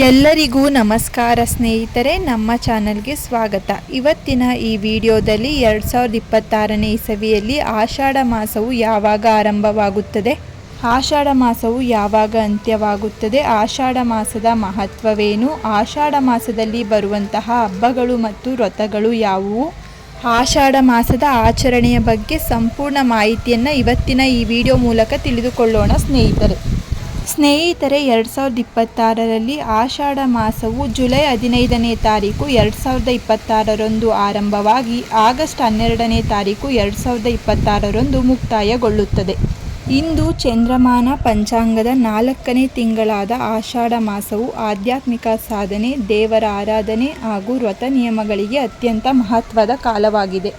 ಎಲ್ಲರಿಗೂ ನಮಸ್ಕಾರ ಸ್ನೇಹಿತರೆ, ನಮ್ಮ ಚಾನಲ್ಗೆ ಸ್ವಾಗತ. ಇವತ್ತಿನ ಈ ವಿಡಿಯೋದಲ್ಲಿ 2026ನೇ ಇಸವಿಯಲ್ಲಿ ಆಷಾಢ ಮಾಸವು ಯಾವಾಗ ಆರಂಭವಾಗುತ್ತದೆ, ಆಷಾಢ ಮಾಸವು ಯಾವಾಗ ಅಂತ್ಯವಾಗುತ್ತದೆ, ಆಷಾಢ ಮಾಸದ ಮಹತ್ವವೇನು, ಆಷಾಢ ಮಾಸದಲ್ಲಿ ಬರುವಂತಹ ಹಬ್ಬಗಳು ಮತ್ತು ವ್ರತಗಳು ಯಾವುವು, ಆಷಾಢ ಮಾಸದ ಆಚರಣೆಯ ಬಗ್ಗೆ ಸಂಪೂರ್ಣ ಮಾಹಿತಿಯನ್ನು ಇವತ್ತಿನ ಈ ವಿಡಿಯೋ ಮೂಲಕ ತಿಳಿದುಕೊಳ್ಳೋಣ ಸ್ನೇಹಿತರೆ. 2026ರಲ್ಲಿ ಆಷಾಢ ಮಾಸವು ಜುಲೈ 15ನೇ ತಾರೀಕು 2026ರಂದು ಆರಂಭವಾಗಿ ಆಗಸ್ಟ್ 12ನೇ ತಾರೀಕು 2026ರಂದು ಮುಕ್ತಾಯಗೊಳ್ಳುತ್ತದೆ. ಇಂದು ಚಂದ್ರಮಾನ ಪಂಚಾಂಗದ 4ನೇ ತಿಂಗಳಾದ ಆಷಾಢ ಮಾಸವು ಆಧ್ಯಾತ್ಮಿಕ ಸಾಧನೆ, ದೇವರ ಆರಾಧನೆ ಹಾಗೂ ವ್ರತ ನಿಯಮಗಳಿಗೆ ಅತ್ಯಂತ ಮಹತ್ವದ ಕಾಲವಾಗಿದೆ.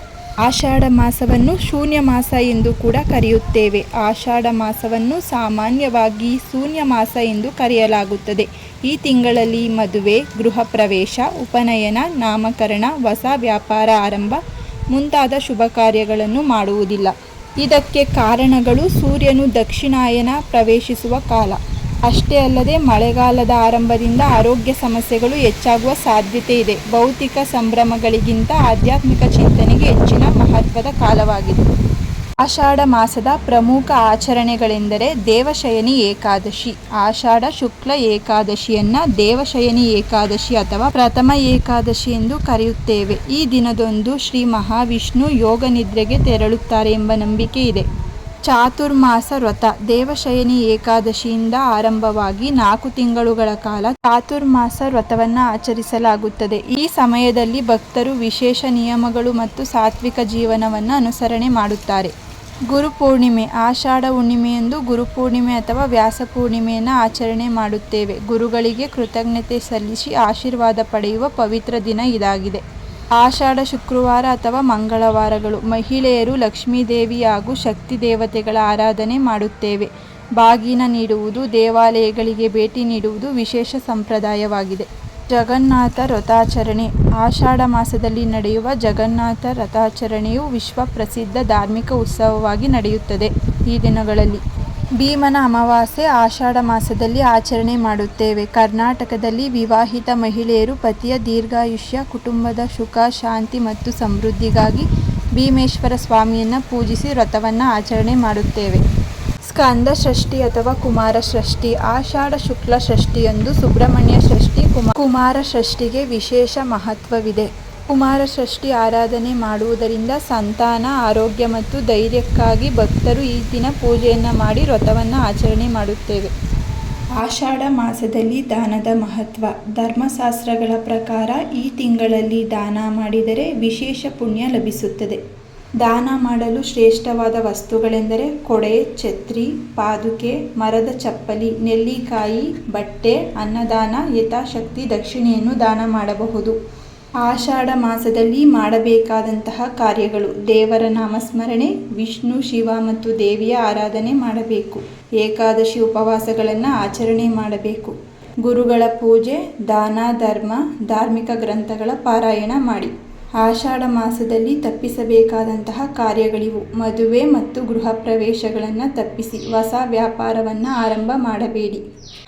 ಆಷಾಢ ಮಾಸವನ್ನು ಶೂನ್ಯ ಮಾಸ ಎಂದು ಕೂಡ ಕರೆಯುತ್ತೇವೆ. ಆಷಾಢ ಮಾಸವನ್ನು ಸಾಮಾನ್ಯವಾಗಿ ಶೂನ್ಯ ಮಾಸ ಎಂದು ಕರೆಯಲಾಗುತ್ತದೆ. ಈ ತಿಂಗಳಲ್ಲಿ ಮದುವೆ, ಗೃಹ ಪ್ರವೇಶ, ಉಪನಯನ, ನಾಮಕರಣ, ಹೊಸ ವ್ಯಾಪಾರ ಆರಂಭ ಮುಂತಾದ ಶುಭ ಕಾರ್ಯಗಳನ್ನು ಮಾಡುವುದಿಲ್ಲ. ಇದಕ್ಕೆ ಕಾರಣಗಳು ಸೂರ್ಯನು ದಕ್ಷಿಣಾಯನ ಪ್ರವೇಶಿಸುವ ಕಾಲ. ಅಷ್ಟೇ ಅಲ್ಲದೆ ಮಳೆಗಾಲದ ಆರಂಭದಿಂದ ಆರೋಗ್ಯ ಸಮಸ್ಯೆಗಳು ಹೆಚ್ಚಾಗುವ ಸಾಧ್ಯತೆ ಇದೆ. ಭೌತಿಕ ಸಂಭ್ರಮಗಳಿಗಿಂತ ಆಧ್ಯಾತ್ಮಿಕ ಚಿಂತನೆಗೆ ಹೆಚ್ಚಿನ ಮಹತ್ವದ ಕಾಲವಾಗಿದೆ. ಆಷಾಢ ಮಾಸದ ಪ್ರಮುಖ ಆಚರಣೆಗಳೆಂದರೆ ದೇವಶಯನಿ ಏಕಾದಶಿ. ಆಷಾಢ ಶುಕ್ಲ ಏಕಾದಶಿಯನ್ನು ದೇವಶಯನಿ ಏಕಾದಶಿ ಅಥವಾ ಪ್ರಥಮ ಏಕಾದಶಿ ಎಂದು ಕರೆಯುತ್ತೇವೆ. ಈ ದಿನದಂದು ಶ್ರೀ ಮಹಾವಿಷ್ಣು ಯೋಗ ನಿದ್ರೆಗೆ ತೆರಳುತ್ತಾರೆ ಎಂಬ ನಂಬಿಕೆ ಇದೆ. ಚಾತುರ್ಮಾಸ ವ್ರತ. ದೇವಶಯನಿ ಏಕಾದಶಿಯಿಂದ ಆರಂಭವಾಗಿ 4 ತಿಂಗಳುಗಳ ಕಾಲ ಚಾತುರ್ಮಾಸ ವ್ರತವನ್ನು ಆಚರಿಸಲಾಗುತ್ತದೆ. ಈ ಸಮಯದಲ್ಲಿ ಭಕ್ತರು ವಿಶೇಷ ನಿಯಮಗಳು ಮತ್ತು ಸಾತ್ವಿಕ ಜೀವನವನ್ನು ಅನುಸರಣೆ ಮಾಡುತ್ತಾರೆ. ಗುರುಪೂರ್ಣಿಮೆ. ಆಷಾಢ ಹುಣ್ಣಿಮೆಯಂದು ಗುರುಪೂರ್ಣಿಮೆ ಅಥವಾ ವ್ಯಾಸ ಪೂರ್ಣಿಮೆಯನ್ನು ಆಚರಣೆ ಮಾಡುತ್ತೇವೆ. ಗುರುಗಳಿಗೆ ಕೃತಜ್ಞತೆ ಸಲ್ಲಿಸಿ ಆಶೀರ್ವಾದ ಪಡೆಯುವ ಪವಿತ್ರ ದಿನ ಇದಾಗಿದೆ. ಆಷಾಢ ಶುಕ್ರವಾರ ಅಥವಾ ಮಂಗಳವಾರಗಳು. ಮಹಿಳೆಯರು ಲಕ್ಷ್ಮೀದೇವಿ ಹಾಗೂ ಶಕ್ತಿ ದೇವತೆಗಳ ಆರಾಧನೆ ಮಾಡುತ್ತೇವೆ. ಬಾಗಿನ ನೀಡುವುದು, ದೇವಾಲಯಗಳಿಗೆ ಭೇಟಿ ನೀಡುವುದು ವಿಶೇಷ ಸಂಪ್ರದಾಯವಾಗಿದೆ. ಜಗನ್ನಾಥ ರಥಾಚರಣೆ. ಆಷಾಢ ಮಾಸದಲ್ಲಿ ನಡೆಯುವ ಜಗನ್ನಾಥ ರಥಾಚರಣೆಯು ವಿಶ್ವ ಪ್ರಸಿದ್ಧ ಧಾರ್ಮಿಕ ಉತ್ಸವವಾಗಿ ನಡೆಯುತ್ತದೆ. ಈ ದಿನಗಳಲ್ಲಿ ಭೀಮನ ಅಮಾವಾಸ್ಯೆ ಆಷಾಢ ಮಾಸದಲ್ಲಿ ಆಚರಣೆ ಮಾಡುತ್ತೇವೆ. ಕರ್ನಾಟಕದಲ್ಲಿ ವಿವಾಹಿತ ಮಹಿಳೆಯರು ಪತಿಯ ದೀರ್ಘಾಯುಷ್ಯ, ಕುಟುಂಬದ ಸುಖ, ಶಾಂತಿ ಮತ್ತು ಸಮೃದ್ಧಿಗಾಗಿ ಭೀಮೇಶ್ವರ ಸ್ವಾಮಿಯನ್ನು ಪೂಜಿಸಿ ವ್ರತವನ್ನು ಆಚರಣೆ ಮಾಡುತ್ತೇವೆ. ಸ್ಕಂದ ಷಷ್ಠಿ ಅಥವಾ ಕುಮಾರ ಷಷ್ಠಿ. ಆಷಾಢ ಶುಕ್ಲ ಷಷ್ಠಿಯಂದು ಸುಬ್ರಹ್ಮಣ್ಯ ಷಷ್ಠಿ, ಕುಮಾರ ಷಷ್ಠಿಗೆ ವಿಶೇಷ ಮಹತ್ವವಿದೆ. ಕುಮಾರ ಷಷ್ಠಿ ಆರಾಧನೆ ಮಾಡುವುದರಿಂದ ಸಂತಾನ, ಆರೋಗ್ಯ ಮತ್ತು ಧೈರ್ಯಕ್ಕಾಗಿ ಭಕ್ತರು ಈ ದಿನ ಪೂಜೆಯನ್ನು ಮಾಡಿ ವ್ರತವನ್ನು ಆಚರಣೆ ಮಾಡುತ್ತೇವೆ. ಆಷಾಢ ಮಾಸದಲ್ಲಿ ದಾನದ ಮಹತ್ವ. ಧರ್ಮಶಾಸ್ತ್ರಗಳ ಪ್ರಕಾರ ಈ ತಿಂಗಳಲ್ಲಿ ದಾನ ಮಾಡಿದರೆ ವಿಶೇಷ ಪುಣ್ಯ ಲಭಿಸುತ್ತದೆ. ದಾನ ಮಾಡಲು ಶ್ರೇಷ್ಠವಾದ ವಸ್ತುಗಳೆಂದರೆ ಕೊಡೆ, ಛತ್ರಿ, ಪಾದುಕೆ, ಮರದ ಚಪ್ಪಲಿ, ನೆಲ್ಲಿಕಾಯಿ, ಬಟ್ಟೆ, ಅನ್ನದಾನ, ಯಥಾಶಕ್ತಿ ದಕ್ಷಿಣೆಯನ್ನು ದಾನ ಮಾಡಬಹುದು. ಆಷಾಢ ಮಾಸದಲ್ಲಿ ಮಾಡಬೇಕಾದಂತಹ ಕಾರ್ಯಗಳು: ದೇವರ ನಾಮಸ್ಮರಣೆ, ವಿಷ್ಣು, ಶಿವ ಮತ್ತು ದೇವಿಯ ಆರಾಧನೆ ಮಾಡಬೇಕು. ಏಕಾದಶಿ ಉಪವಾಸಗಳನ್ನು ಆಚರಣೆ ಮಾಡಬೇಕು. ಗುರುಗಳ ಪೂಜೆ, ದಾನ, ಧರ್ಮ, ಧಾರ್ಮಿಕ ಗ್ರಂಥಗಳ ಪಾರಾಯಣ ಮಾಡಿ. ಆಷಾಢ ಮಾಸದಲ್ಲಿ ತಪ್ಪಿಸಬೇಕಾದಂತಹ ಕಾರ್ಯಗಳಿವು: ಮದುವೆ ಮತ್ತು ಗೃಹ ಪ್ರವೇಶಗಳನ್ನು ತಪ್ಪಿಸಿ. ಹೊಸ ವ್ಯಾಪಾರವನ್ನು ಆರಂಭ ಮಾಡಬೇಡಿ.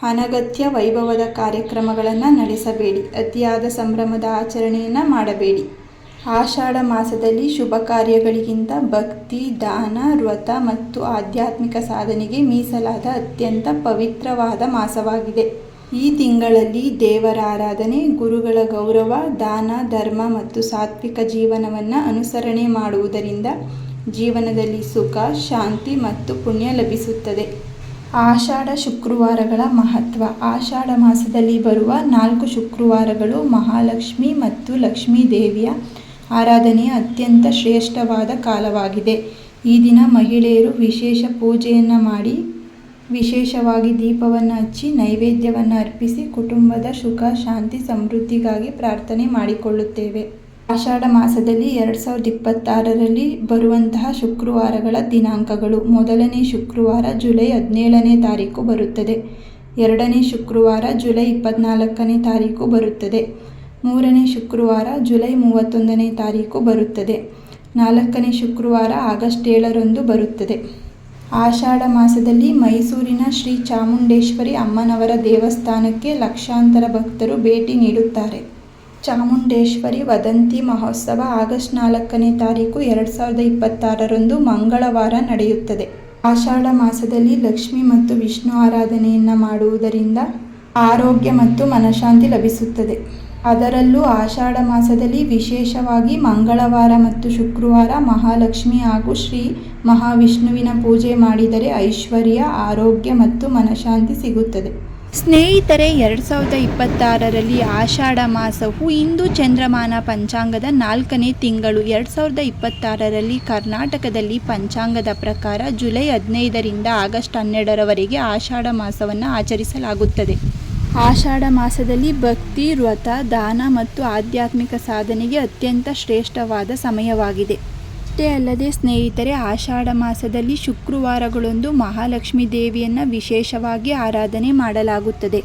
ಅನಗತ್ಯ ವೈಭವದ ಕಾರ್ಯಕ್ರಮಗಳನ್ನು ನಡೆಸಬೇಡಿ. ಅತಿಯಾದ ಸಂಭ್ರಮದ ಆಚರಣೆಯನ್ನು ಮಾಡಬೇಡಿ. ಆಷಾಢ ಮಾಸದಲ್ಲಿ ಶುಭ ಕಾರ್ಯಗಳಿಗಿಂತ ಭಕ್ತಿ, ದಾನ, ವ್ರತ ಮತ್ತು ಆಧ್ಯಾತ್ಮಿಕ ಸಾಧನೆಗೆ ಮೀಸಲಾದ ಅತ್ಯಂತ ಪವಿತ್ರವಾದ ಮಾಸವಾಗಿದೆ. ಈ ತಿಂಗಳಲ್ಲಿ ದೇವರ ಆರಾಧನೆ, ಗುರುಗಳ ಗೌರವ, ದಾನ, ಧರ್ಮ ಮತ್ತು ಸಾತ್ವಿಕ ಜೀವನವನ್ನು ಅನುಸರಣೆ ಮಾಡುವುದರಿಂದ ಜೀವನದಲ್ಲಿ ಸುಖ, ಶಾಂತಿ ಮತ್ತು ಪುಣ್ಯ ಲಭಿಸುತ್ತದೆ. ಆಷಾಢ ಶುಕ್ರವಾರಗಳ ಮಹತ್ವ. ಆಷಾಢ ಮಾಸದಲ್ಲಿ ಬರುವ 4 ಶುಕ್ರವಾರಗಳು ಮಹಾಲಕ್ಷ್ಮಿ ಮತ್ತು ಲಕ್ಷ್ಮೀ ದೇವಿಯ ಆರಾಧನೆಯ ಅತ್ಯಂತ ಶ್ರೇಷ್ಠವಾದ ಕಾಲವಾಗಿದೆ. ಈ ದಿನ ಮಹಿಳೆಯರು ವಿಶೇಷ ಪೂಜೆಯನ್ನು ಮಾಡಿ, ವಿಶೇಷವಾಗಿ ದೀಪವನ್ನು ಹಚ್ಚಿ, ನೈವೇದ್ಯವನ್ನು ಅರ್ಪಿಸಿ ಕುಟುಂಬದ ಸುಖ, ಶಾಂತಿ, ಸಮೃದ್ಧಿಗಾಗಿ ಪ್ರಾರ್ಥನೆ ಮಾಡಿಕೊಳ್ಳುತ್ತೇವೆ. ಆಷಾಢ ಮಾಸದಲ್ಲಿ 2026ರಲ್ಲಿ ಬರುವಂತಹ ಶುಕ್ರವಾರಗಳ ದಿನಾಂಕಗಳು: ಮೊದಲನೇ ಶುಕ್ರವಾರ ಜುಲೈ 17ನೇ ತಾರೀಕು ಬರುತ್ತದೆ. ಎರಡನೇ ಶುಕ್ರವಾರ ಜುಲೈ 24ನೇ ತಾರೀಕು ಬರುತ್ತದೆ. ಮೂರನೇ ಶುಕ್ರವಾರ ಜುಲೈ 31ನೇ ತಾರೀಕು ಬರುತ್ತದೆ. ನಾಲ್ಕನೇ ಶುಕ್ರವಾರ ಆಗಸ್ಟ್ 7ರಂದು ಬರುತ್ತದೆ. ಆಷಾಢ ಮಾಸದಲ್ಲಿ ಮೈಸೂರಿನ ಶ್ರೀ ಚಾಮುಂಡೇಶ್ವರಿ ಅಮ್ಮನವರ ದೇವಸ್ಥಾನಕ್ಕೆ ಲಕ್ಷಾಂತರ ಭಕ್ತರು ಭೇಟಿ ನೀಡುತ್ತಾರೆ. ಚಾಮುಂಡೇಶ್ವರಿ ವದಂತಿ ಮಹೋತ್ಸವ ಆಗಸ್ಟ್ 4ನೇ ತಾರೀಕು 2026ರಂದು ಮಂಗಳವಾರ ನಡೆಯುತ್ತದೆ. ಆಷಾಢ ಮಾಸದಲ್ಲಿ ಲಕ್ಷ್ಮಿ ಮತ್ತು ವಿಷ್ಣು ಆರಾಧನೆಯನ್ನು ಮಾಡುವುದರಿಂದ ಆರೋಗ್ಯ ಮತ್ತು ಮನಃಶಾಂತಿ ಲಭಿಸುತ್ತದೆ. ಅದರಲ್ಲೂ ಆಷಾಢ ಮಾಸದಲ್ಲಿ ವಿಶೇಷವಾಗಿ ಮಂಗಳವಾರ ಮತ್ತು ಶುಕ್ರವಾರ ಮಹಾಲಕ್ಷ್ಮಿ ಹಾಗೂ ಶ್ರೀ ಮಹಾವಿಷ್ಣುವಿನ ಪೂಜೆ ಮಾಡಿದರೆ ಐಶ್ವರ್ಯ, ಆರೋಗ್ಯ ಮತ್ತು ಮನಃಶಾಂತಿ ಸಿಗುತ್ತದೆ. ಸ್ನೇಹಿತರೆ, 2026ರಲ್ಲಿ ಆಷಾಢ ಮಾಸವು ಇಂದು ಚಂದ್ರಮಾನ ಪಂಚಾಂಗದ 4ನೇ ತಿಂಗಳು. 2026ರಲ್ಲಿ ಕರ್ನಾಟಕದಲ್ಲಿ ಪಂಚಾಂಗದ ಪ್ರಕಾರ ಜುಲೈ 15ರಿಂದ ಆಗಸ್ಟ್ 12ರವರೆಗೆ ಆಷಾಢ ಮಾಸವನ್ನು ಆಚರಿಸಲಾಗುತ್ತದೆ. ಆಷಾಢ ಮಾಸದಲ್ಲಿ ಭಕ್ತಿ, ವ್ರತ, ದಾನ ಮತ್ತು ಆಧ್ಯಾತ್ಮಿಕ ಸಾಧನೆಗೆ ಅತ್ಯಂತ ಶ್ರೇಷ್ಠವಾದ ಸಮಯವಾಗಿದೆ. ಅಷ್ಟೇ ಅಲ್ಲದೆ ಸ್ನೇಹಿತರೆ, ಆಷಾಢ ಮಾಸದಲ್ಲಿ ಶುಕ್ರವಾರಗಳಂದು ಮಹಾಲಕ್ಷ್ಮೀ ದೇವಿಯನ್ನು ವಿಶೇಷವಾಗಿ ಆರಾಧನೆ ಮಾಡಲಾಗುತ್ತದೆ.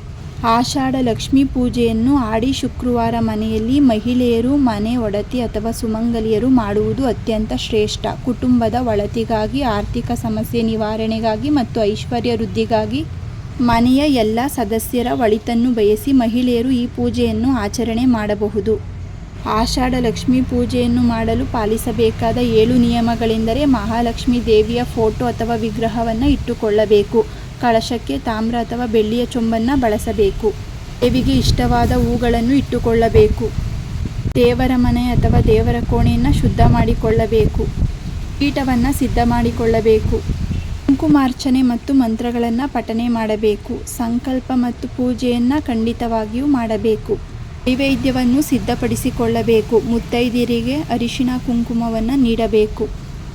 ಆಷಾಢ ಲಕ್ಷ್ಮೀ ಪೂಜೆಯನ್ನು ಆಡಿ ಶುಕ್ರವಾರ ಮನೆಯಲ್ಲಿ ಮಹಿಳೆಯರು, ಮನೆ ಒಡತಿ ಅಥವಾ ಸುಮಂಗಲಿಯರು ಮಾಡುವುದು ಅತ್ಯಂತ ಶ್ರೇಷ್ಠ. ಕುಟುಂಬದ ಒಳಿತಿಗಾಗಿ, ಆರ್ಥಿಕ ಸಮಸ್ಯೆ ನಿವಾರಣೆಗಾಗಿ ಮತ್ತು ಐಶ್ವರ್ಯ ವೃದ್ಧಿಗಾಗಿ ಮನೆಯ ಎಲ್ಲ ಸದಸ್ಯರ ಒಳಿತನ್ನು ಬಯಸಿ ಮಹಿಳೆಯರು ಈ ಪೂಜೆಯನ್ನು ಆಚರಣೆ ಮಾಡಬಹುದು. ಆಷಾಢ ಲಕ್ಷ್ಮೀ ಪೂಜೆಯನ್ನು ಮಾಡಲು ಪಾಲಿಸಬೇಕಾದ 7 ನಿಯಮಗಳೆಂದರೆ: ಮಹಾಲಕ್ಷ್ಮೀ ದೇವಿಯ ಫೋಟೋ ಅಥವಾ ವಿಗ್ರಹವನ್ನು ಇಟ್ಟುಕೊಳ್ಳಬೇಕು. ಕಳಶಕ್ಕೆ ತಾಮ್ರ ಅಥವಾ ಬೆಳ್ಳಿಯ ಚೊಂಬನ್ನು ಬಳಸಬೇಕು. ದೇವಿಗೆ ಇಷ್ಟವಾದ ಹೂಗಳನ್ನು ಇಟ್ಟುಕೊಳ್ಳಬೇಕು. ದೇವರ ಮನೆ ಅಥವಾ ದೇವರ ಕೋಣೆಯನ್ನು ಶುದ್ಧ ಮಾಡಿಕೊಳ್ಳಬೇಕು. ಪೀಠವನ್ನು ಸಿದ್ಧ ಮಾಡಿಕೊಳ್ಳಬೇಕು. ಕುಂಕುಮಾರ್ಚನೆ ಮತ್ತು ಮಂತ್ರಗಳನ್ನು ಪಠನೆ ಮಾಡಬೇಕು. ಸಂಕಲ್ಪ ಮತ್ತು ಪೂಜೆಯನ್ನು ಖಂಡಿತವಾಗಿಯೂ ಮಾಡಬೇಕು. ನೈವೇದ್ಯವನ್ನು ಸಿದ್ಧಪಡಿಸಿಕೊಳ್ಳಬೇಕು. ಮುತ್ತೈದೆಯರಿಗೆ ಅರಿಶಿನ ಕುಂಕುಮವನ್ನು ನೀಡಬೇಕು.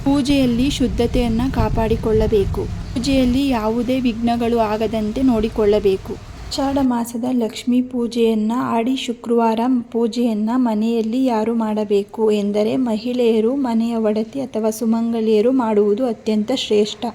ಪೂಜೆಯಲ್ಲಿ ಶುದ್ಧತೆಯನ್ನು ಕಾಪಾಡಿಕೊಳ್ಳಬೇಕು. ಪೂಜೆಯಲ್ಲಿ ಯಾವುದೇ ವಿಘ್ನಗಳು ಆಗದಂತೆ ನೋಡಿಕೊಳ್ಳಬೇಕು. ಆಷಾಢ ಮಾಸದ ಲಕ್ಷ್ಮೀ ಪೂಜೆಯನ್ನು ಆಡಿ ಶುಕ್ರವಾರ ಪೂಜೆಯನ್ನು ಮನೆಯಲ್ಲಿ ಯಾರು ಮಾಡಬೇಕು ಎಂದರೆ ಮಹಿಳೆಯರು, ಮನೆಯ ಒಡತಿ ಅಥವಾ ಸುಮಂಗಲಿಯರು ಮಾಡುವುದು ಅತ್ಯಂತ ಶ್ರೇಷ್ಠ.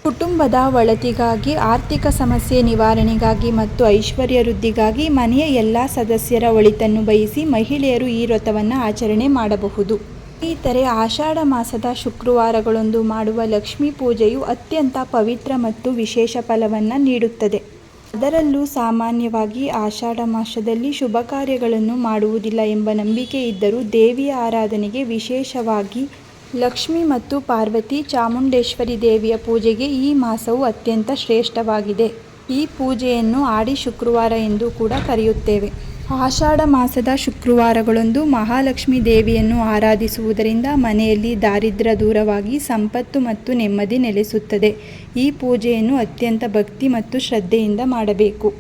ಕುಟುಂಬದ ಒಳಿತಿಗಾಗಿ, ಆರ್ಥಿಕ ಸಮಸ್ಯೆ ನಿವಾರಣೆಗಾಗಿ ಮತ್ತು ಐಶ್ವರ್ಯ ವೃದ್ಧಿಗಾಗಿ ಮನೆಯ ಎಲ್ಲ ಸದಸ್ಯರ ಒಳಿತನ್ನು ಬಯಸಿ ಮಹಿಳೆಯರು ಈ ವ್ರತವನ್ನು ಆಚರಣೆ ಮಾಡಬಹುದು. ಸ್ನೇಹಿತರೆ, ಆಷಾಢ ಮಾಸದ ಶುಕ್ರವಾರಗಳಂದು ಮಾಡುವ ಲಕ್ಷ್ಮೀ ಪೂಜೆಯು ಅತ್ಯಂತ ಪವಿತ್ರ ಮತ್ತು ವಿಶೇಷ ಫಲವನ್ನು ನೀಡುತ್ತದೆ. ಅದರಲ್ಲೂ ಸಾಮಾನ್ಯವಾಗಿ ಆಷಾಢ ಮಾಸದಲ್ಲಿ ಶುಭ ಕಾರ್ಯಗಳನ್ನು ಮಾಡುವುದಿಲ್ಲ ಎಂಬ ನಂಬಿಕೆ ಇದ್ದರೂ ದೇವಿಯ ಆರಾಧನೆಗೆ, ವಿಶೇಷವಾಗಿ ಲಕ್ಷ್ಮಿ ಮತ್ತು ಪಾರ್ವತಿ ಚಾಮುಂಡೇಶ್ವರಿ ದೇವಿಯ ಪೂಜೆಗೆ ಈ ಮಾಸವು ಅತ್ಯಂತ ಶ್ರೇಷ್ಠವಾಗಿದೆ. ಈ ಪೂಜೆಯನ್ನು ಆಡಿ ಶುಕ್ರವಾರ ಎಂದು ಕೂಡ ಕರೆಯುತ್ತೇವೆ. ಆಷಾಢ ಮಾಸದ ಶುಕ್ರವಾರಗಳಂದು ಮಹಾಲಕ್ಷ್ಮೀ ದೇವಿಯನ್ನು ಆರಾಧಿಸುವುದರಿಂದ ಮನೆಯಲ್ಲಿ ದಾರಿದ್ರ್ಯ ದೂರವಾಗಿ ಸಂಪತ್ತು ಮತ್ತು ನೆಮ್ಮದಿ ನೆಲೆಸುತ್ತದೆ. ಈ ಪೂಜೆಯನ್ನು ಅತ್ಯಂತ ಭಕ್ತಿ ಮತ್ತು ಶ್ರದ್ಧೆಯಿಂದ ಮಾಡಬೇಕು.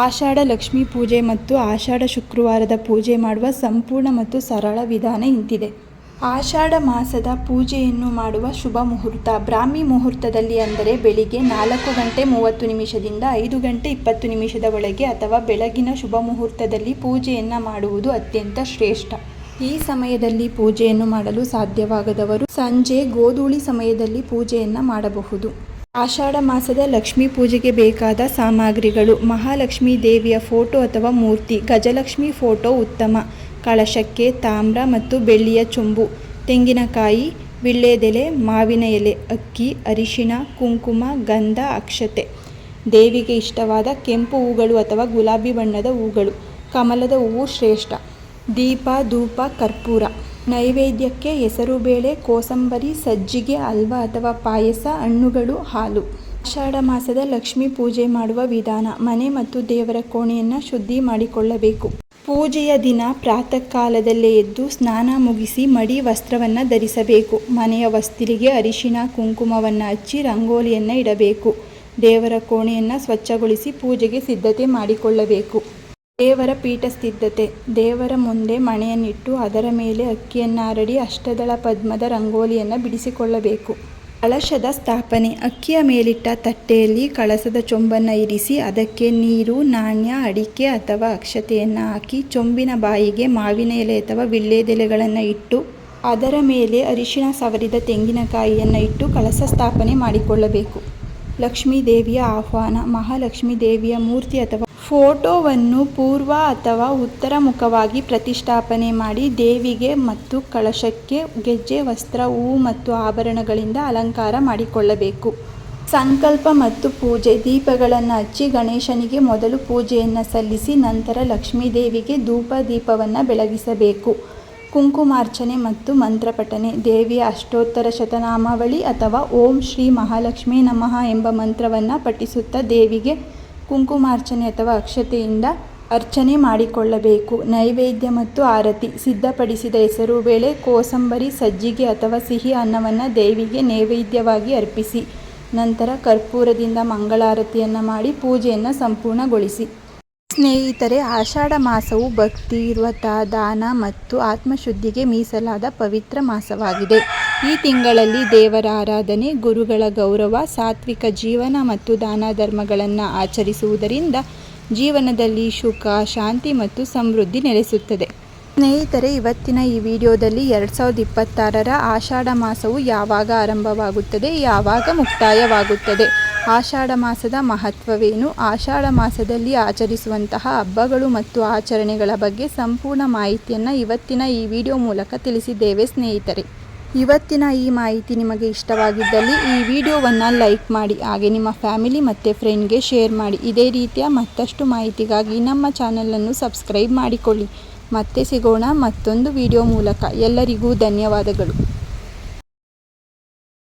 ಆಷಾಢ ಲಕ್ಷ್ಮೀ ಪೂಜೆ ಮತ್ತು ಆಷಾಢ ಶುಕ್ರವಾರದ ಪೂಜೆ ಮಾಡುವ ಸಂಪೂರ್ಣ ಮತ್ತು ಸರಳ ವಿಧಾನ ಇಂತಿದೆ. ಆಷಾಢ ಮಾಸದ ಪೂಜೆಯನ್ನು ಮಾಡುವ ಶುಭ ಮುಹೂರ್ತ: ಬ್ರಾಹ್ಮಿ ಮುಹೂರ್ತದಲ್ಲಿ, ಅಂದರೆ ಬೆಳಿಗ್ಗೆ 4:30 5:20 ಒಳಗೆ ಅಥವಾ ಬೆಳಗಿನ ಶುಭ ಮುಹೂರ್ತದಲ್ಲಿ ಪೂಜೆಯನ್ನು ಮಾಡುವುದು ಅತ್ಯಂತ ಶ್ರೇಷ್ಠ. ಈ ಸಮಯದಲ್ಲಿ ಪೂಜೆಯನ್ನು ಮಾಡಲು ಸಾಧ್ಯವಾಗದವರು ಸಂಜೆ ಗೋಧೂಳಿ ಸಮಯದಲ್ಲಿ ಪೂಜೆಯನ್ನು ಮಾಡಬಹುದು. ಆಷಾಢ ಮಾಸದ ಲಕ್ಷ್ಮೀ ಪೂಜೆಗೆ ಬೇಕಾದ ಸಾಮಗ್ರಿಗಳು: ಮಹಾಲಕ್ಷ್ಮೀ ದೇವಿಯ ಫೋಟೋ ಅಥವಾ ಮೂರ್ತಿ, ಗಜಲಕ್ಷ್ಮಿ ಫೋಟೋ ಉತ್ತಮ. ಕಳಶಕ್ಕೆ ತಾಮ್ರ ಮತ್ತು ಬೆಳ್ಳಿಯ ಚೊಂಬು, ತೆಂಗಿನಕಾಯಿ, ವೀಳ್ಯದೆಲೆ, ಮಾವಿನ ಎಲೆ, ಅಕ್ಕಿ, ಅರಿಶಿನ, ಕುಂಕುಮ, ಗಂಧ, ಅಕ್ಷತೆ. ದೇವಿಗೆ ಇಷ್ಟವಾದ ಕೆಂಪು ಹೂಗಳು ಅಥವಾ ಗುಲಾಬಿ ಬಣ್ಣದ ಹೂಗಳು, ಕಮಲದ ಹೂವು ಶ್ರೇಷ್ಠ. ದೀಪ, ಧೂಪ, ಕರ್ಪೂರ. ನೈವೇದ್ಯಕ್ಕೆ ಹೆಸರುಬೇಳೆ, ಕೋಸಂಬರಿ, ಸಜ್ಜಿಗೆ, ಹಲ್ವಾ ಅಥವಾ ಪಾಯಸ, ಹಣ್ಣುಗಳು, ಹಾಲು. ಆಷಾಢ ಮಾಸದ ಲಕ್ಷ್ಮೀ ಪೂಜೆ ಮಾಡುವ ವಿಧಾನ: ಮನೆ ಮತ್ತು ದೇವರ ಕೋಣೆಯನ್ನು ಶುದ್ಧಿ ಮಾಡಿಕೊಳ್ಳಬೇಕು. ಪೂಜೆಯ ದಿನ ಪ್ರಾತಃ ಕಾಲದಲ್ಲೇ ಎದ್ದು ಸ್ನಾನ ಮುಗಿಸಿ ಮಡಿ ವಸ್ತ್ರವನ್ನು ಧರಿಸಬೇಕು. ಮನೆಯ ಹೊಸ್ತಿಲಿಗೆ ಅರಿಶಿನ ಕುಂಕುಮವನ್ನು ಹಚ್ಚಿ ರಂಗೋಲಿಯನ್ನು ಇಡಬೇಕು. ದೇವರ ಕೋಣೆಯನ್ನು ಸ್ವಚ್ಛಗೊಳಿಸಿ ಪೂಜೆಗೆ ಸಿದ್ಧತೆ ಮಾಡಿಕೊಳ್ಳಬೇಕು. ದೇವರ ಪೀಠ ಸಿದ್ಧತೆ: ದೇವರ ಮುಂದೆ ಮಣೆಯನ್ನಿಟ್ಟು ಅದರ ಮೇಲೆ ಅಕ್ಕಿಯನ್ನು ಹರಡಿ ಅಷ್ಟದಳ ಪದ್ಮದ ರಂಗೋಲಿಯನ್ನು ಬಿಡಿಸಿಕೊಳ್ಳಬೇಕು. ಕಳಶದ ಸ್ಥಾಪನೆ: ಅಕ್ಕಿಯ ಮೇಲಿಟ್ಟ ತಟ್ಟೆಯಲ್ಲಿ ಕಳಸದ ಚೊಂಬನ್ನು ಇರಿಸಿ ಅದಕ್ಕೆ ನೀರು, ನಾಣ್ಯ, ಅಡಿಕೆ ಅಥವಾ ಅಕ್ಷತೆಯನ್ನು ಹಾಕಿ ಚೊಂಬಿನ ಬಾಯಿಗೆ ಮಾವಿನ ಎಲೆ ಅಥವಾ ವೀಳ್ಯದೆಲೆಗಳನ್ನು ಇಟ್ಟು ಅದರ ಮೇಲೆ ಅರಿಶಿಣ ಸವರಿದ ತೆಂಗಿನಕಾಯಿಯನ್ನು ಇಟ್ಟು ಕಳಸ ಸ್ಥಾಪನೆ ಮಾಡಿಕೊಳ್ಳಬೇಕು. ಲಕ್ಷ್ಮೀ ದೇವಿಯ ಆಹ್ವಾನ: ಮಹಾಲಕ್ಷ್ಮೀ ದೇವಿಯ ಮೂರ್ತಿ ಅಥವಾ ಫೋಟೋವನ್ನು ಪೂರ್ವ ಅಥವಾ ಉತ್ತರ ಮುಖವಾಗಿ ಪ್ರತಿಷ್ಠಾಪನೆ ಮಾಡಿ ದೇವಿಗೆ ಮತ್ತು ಕಳಶಕ್ಕೆ ಗೆಜ್ಜೆ, ವಸ್ತ್ರ, ಹೂವು ಮತ್ತು ಆಭರಣಗಳಿಂದ ಅಲಂಕಾರ ಮಾಡಿಕೊಳ್ಳಬೇಕು. ಸಂಕಲ್ಪ ಮತ್ತು ಪೂಜೆ. ದೀಪಗಳನ್ನು ಹಚ್ಚಿ ಗಣೇಶನಿಗೆ ಮೊದಲು ಪೂಜೆಯನ್ನು ಸಲ್ಲಿಸಿ ನಂತರ ಲಕ್ಷ್ಮೀದೇವಿಗೆ ಧೂಪ ದೀಪವನ್ನು ಬೆಳಗಿಸಬೇಕು. ಕುಂಕುಮಾರ್ಚನೆ ಮತ್ತು ಮಂತ್ರಪಠನೆ. ದೇವಿಯ ಅಷ್ಟೋತ್ತರ ಶತನಾಮಾವಳಿ ಅಥವಾ ಓಂ ಶ್ರೀ ಮಹಾಲಕ್ಷ್ಮೀ ನಮಃ ಎಂಬ ಮಂತ್ರವನ್ನು ಪಠಿಸುತ್ತಾ ದೇವಿಗೆ ಕುಂಕುಮಾರ್ಚನೆ ಅಥವಾ ಅಕ್ಷತೆಯಿಂದ ಅರ್ಚನೆ ಮಾಡಿಕೊಳ್ಳಬೇಕು. ನೈವೇದ್ಯ ಮತ್ತು ಆರತಿ. ಸಿದ್ಧಪಡಿಸಿದ ಹೆಸರುಬೇಳೆ, ಕೋಸಂಬರಿ, ಸಜ್ಜಿಗೆ ಅಥವಾ ಸಿಹಿ ಅನ್ನವನ್ನು ದೇವಿಗೆ ನೈವೇದ್ಯವಾಗಿ ಅರ್ಪಿಸಿ ನಂತರ ಕರ್ಪೂರದಿಂದ ಮಂಗಳಾರತಿಯನ್ನು ಮಾಡಿ ಪೂಜೆಯನ್ನು ಸಂಪೂರ್ಣಗೊಳಿಸಿ. ಸ್ನೇಹಿತರೆ, ಆಷಾಢ ಮಾಸವು ಭಕ್ತಿ, ವ್ರತ, ದಾನ ಮತ್ತು ಆತ್ಮಶುದ್ಧಿಗೆ ಮೀಸಲಾದ ಪವಿತ್ರ ಮಾಸವಾಗಿದೆ. ಈ ತಿಂಗಳಲ್ಲಿ ದೇವರ ಆರಾಧನೆ, ಗುರುಗಳ ಗೌರವ, ಸಾತ್ವಿಕ ಜೀವನ ಮತ್ತು ದಾನ ಧರ್ಮಗಳನ್ನು ಆಚರಿಸುವುದರಿಂದ ಜೀವನದಲ್ಲಿ ಸುಖ, ಶಾಂತಿ ಮತ್ತು ಸಮೃದ್ಧಿ ನೆಲೆಸುತ್ತದೆ. ಸ್ನೇಹಿತರೆ, ಇವತ್ತಿನ ಈ ವಿಡಿಯೋದಲ್ಲಿ 2026ರ ಆಷಾಢ ಮಾಸವು ಯಾವಾಗ ಆರಂಭವಾಗುತ್ತದೆ, ಯಾವಾಗ ಮುಕ್ತಾಯವಾಗುತ್ತದೆ, ಆಷಾಢ ಮಾಸದ ಮಹತ್ವವೇನು, ಆಷಾಢ ಮಾಸದಲ್ಲಿ ಆಚರಿಸುವಂತಹ ಹಬ್ಬಗಳು ಮತ್ತು ಆಚರಣೆಗಳ ಬಗ್ಗೆ ಸಂಪೂರ್ಣ ಮಾಹಿತಿಯನ್ನು ಇವತ್ತಿನ ಈ ವಿಡಿಯೋ ಮೂಲಕ ತಿಳಿಸಿದ್ದೇವೆ. ಸ್ನೇಹಿತರೆ, ಇವತ್ತಿನ ಈ ಮಾಹಿತಿ ನಿಮಗೆ ಇಷ್ಟವಾಗಿದ್ದಲ್ಲಿ ಈ ವಿಡಿಯೋವನ್ನು ಲೈಕ್ ಮಾಡಿ, ಹಾಗೆ ನಿಮ್ಮ ಫ್ಯಾಮಿಲಿ ಮತ್ತು ಫ್ರೆಂಡ್ಗೆ ಶೇರ್ ಮಾಡಿ. ಇದೇ ರೀತಿಯ ಮತ್ತಷ್ಟು ಮಾಹಿತಿಗಾಗಿ ನಮ್ಮ ಚಾನಲನ್ನು ಸಬ್ಸ್ಕ್ರೈಬ್ ಮಾಡಿಕೊಳ್ಳಿ. ಮತ್ತೆ ಸಿಗೋಣ ಮತ್ತೊಂದು ವಿಡಿಯೋ ಮೂಲಕ. ಎಲ್ಲರಿಗೂ ಧನ್ಯವಾದಗಳು.